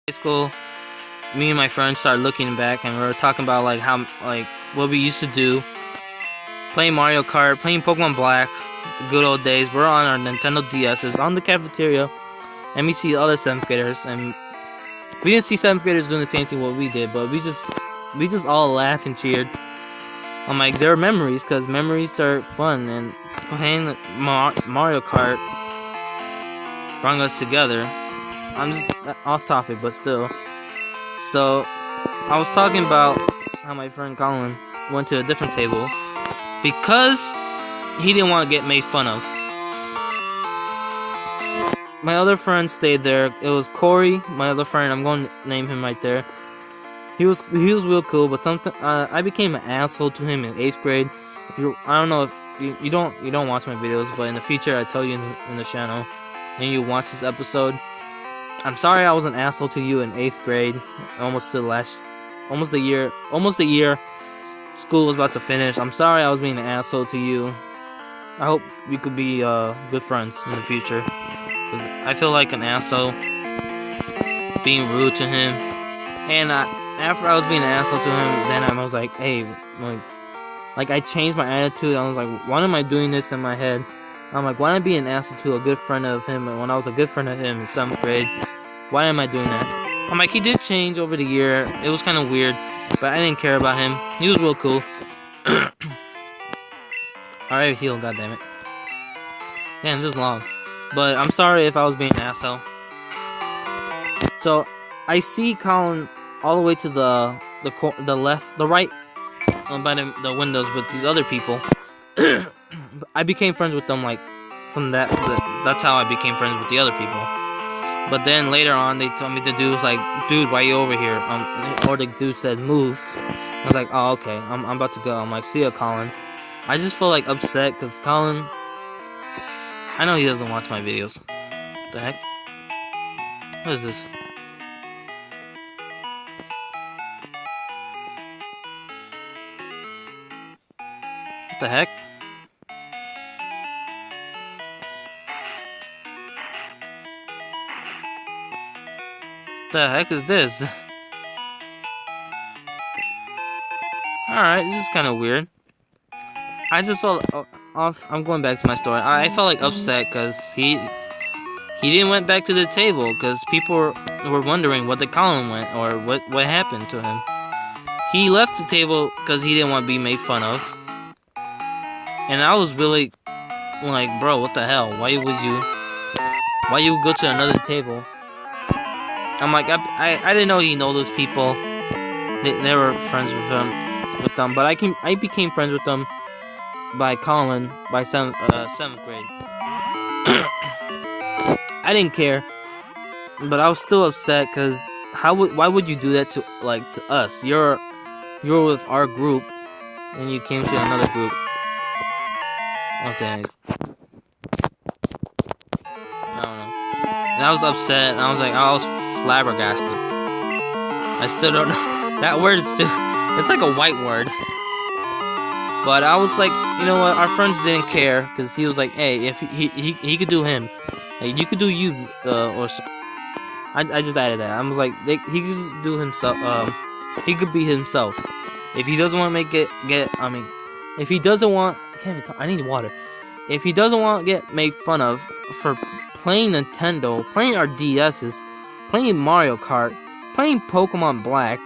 High school, me and my friends started looking back, and we were talking about what we used to do, playing Mario Kart, playing Pokemon Black, the good old days. We're on our Nintendo DS's on the cafeteria, and we see other 7th graders, and we didn't see 7th graders doing the same thing what we did, but we just all laughed and cheered. I'm like, they're memories, because memories are fun, and playing Mario Kart brought us together. I'm just off topic, but still. So, I was talking about how my friend Colin went to a different table because he didn't want to get made fun of. My other friend stayed there. It was Corey, my other friend. I'm going to name him right there. He was real cool, but I became an asshole to him in 8th grade. I don't know if you don't watch my videos, but in the future I tell you in the channel, and you watch this episode. I'm sorry I was an asshole to you in 8th grade. Almost the year school was about to finish. I'm sorry I was being an asshole to you. I hope we could be good friends in the future. 'Cause I feel like an asshole being rude to him. And after I was being an asshole to him, then I was like, hey, like I changed my attitude. I was like, why am I doing this in my head? I'm like, why am I being an asshole to a good friend of him when I was a good friend of him in 7th grade? Why am I doing that? I'm like, he did change over the year. It was kind of weird, but I didn't care about him. He was real cool. Alright, heal, goddammit. Damn, this is long. But I'm sorry if I was being an asshole. So, I see Colin all the way to the left, the right, by the windows with these other people. I became friends with them, like, from that's how I became friends with the other people. But then later on, they told me the dude was like, dude, why you over here? Or the dude said, move. I was like, oh, okay, I'm about to go. I'm like, see ya, Colin. I just feel like upset, because Colin, I know he doesn't watch my videos. What the heck? What is this? What the heck? The heck is this? Alright, this is kind of weird. I just felt I'm going back to my story. I felt like upset because he didn't went back to the table because people were wondering what the Colin went or what happened to him. He left the table because he didn't want to be made fun of. And I was really like, bro, what the hell? Why you go to another table? I'm like, I didn't know he know those people. They were friends with them, but I became friends with them by Colin by 7th grade. I didn't care, but I was still upset because why would you do that to us? You're with our group, and you came to another group. Okay. I don't know. And I was upset, and I was flabbergasted. I still don't know. That word is it's like a white word. But I was like, you know what, our friends didn't care, because he was like, hey, if he could do him, like, you could do you, or so. I just added that. I was like, he could just do himself, he could be himself. If he doesn't want to if he doesn't want, I need water. If he doesn't want to get made fun of for playing Nintendo, playing our DS's, playing Mario Kart, playing Pokemon Black.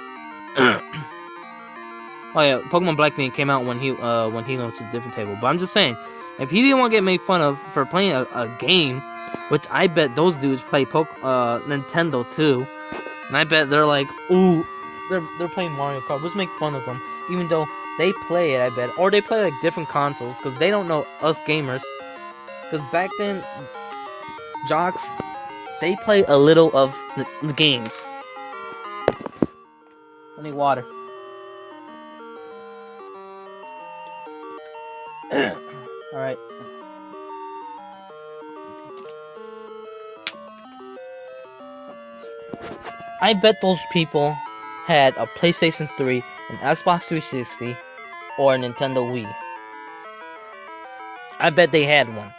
Oh yeah, Pokemon Black thing came out when he went to a different table. But I'm just saying, if he didn't want to get made fun of for playing a game, which I bet those dudes play Nintendo too, and I bet they're like, ooh, they're playing Mario Kart. Let's make fun of them, even though they play it. I bet, or they play like different consoles because they don't know us gamers. Because back then, jocks, they play a little of the games. I need water. Alright. I bet those people had a PlayStation 3, an Xbox 360, or a Nintendo Wii. I bet they had one.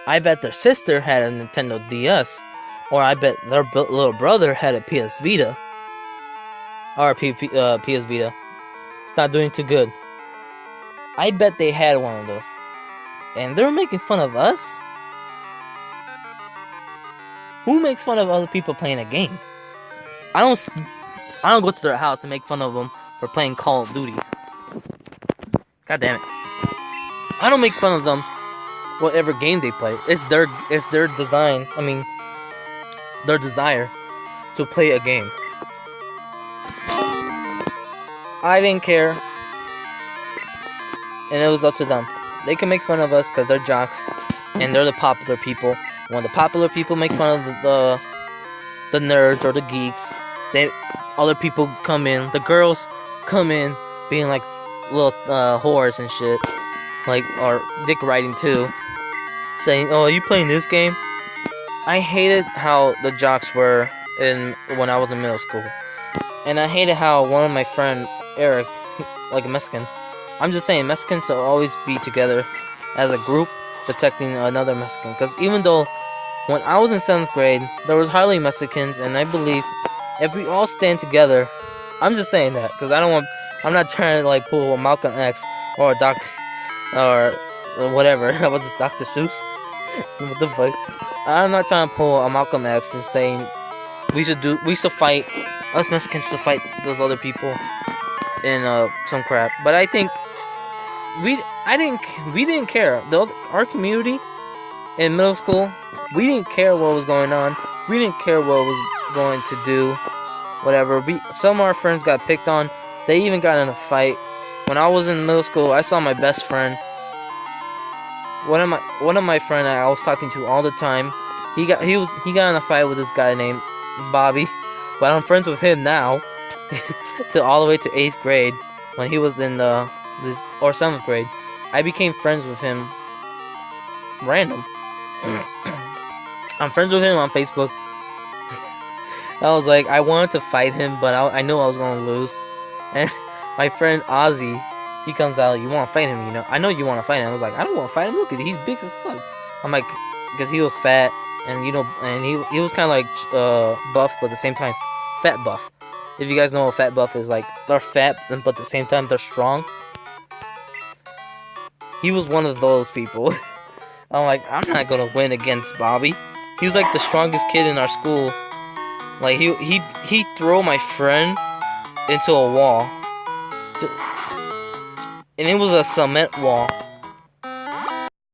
I bet their sister had a Nintendo DS, Or I bet their little brother had a PS Vita. Or PS Vita. It's not doing too good. I bet they had one of those. And they're making fun of us? Who makes fun of other people playing a game? I don't go to their house and make fun of them for playing Call of Duty. God damn it. I don't make fun of them whatever game they play. It's their design. I mean, their desire to play a game. I didn't care, and it was up to them. They can make fun of us because they're jocks, and they're the popular people. When the popular people make fun of the nerds or the geeks, other people come in. The girls come in being like little whores and shit, like, or dick riding too, saying, "Oh, are you playing this game?" I hated how the jocks were when I was in middle school, and I hated how one of my friend Eric, like a Mexican. I'm just saying, Mexicans will always be together as a group protecting another Mexican. Because even though when I was in 7th grade, there was hardly Mexicans, and I believe if we all stand together, I'm just saying that because I'm not trying to like pull a Malcolm X or a Dr. or whatever. That was just Dr. Seuss. What the fuck? I'm not trying to pull a Malcolm X and saying we should fight us Mexicans to fight those other people in some crap. But I think we didn't care. Our community in middle school, we didn't care what was going on. We didn't care what was going to do. Whatever. Some of our friends got picked on. They even got in a fight. When I was in middle school, I saw my best friend. One of my friend I was talking to all the time. He got in a fight with this guy named Bobby. But I'm friends with him now. To all the way to 8th grade, when he was in 7th grade, I became friends with him. Random. I'm friends with him on Facebook. I was like, I wanted to fight him, but I knew I was gonna lose. And my friend Ozzy, he comes out, you want to fight him? You know, I know you want to fight him. I was like, I don't want to fight him. Look at it, he's big as fuck. I'm like, because he was fat, and he was kind of like buff, but at the same time, fat buff. If you guys know what fat buff is, like, they're fat, but at the same time, they're strong. He was one of those people. I'm like, I'm not gonna win against Bobby. He was like the strongest kid in our school. Like, he threw my friend into a wall. And it was a cement wall.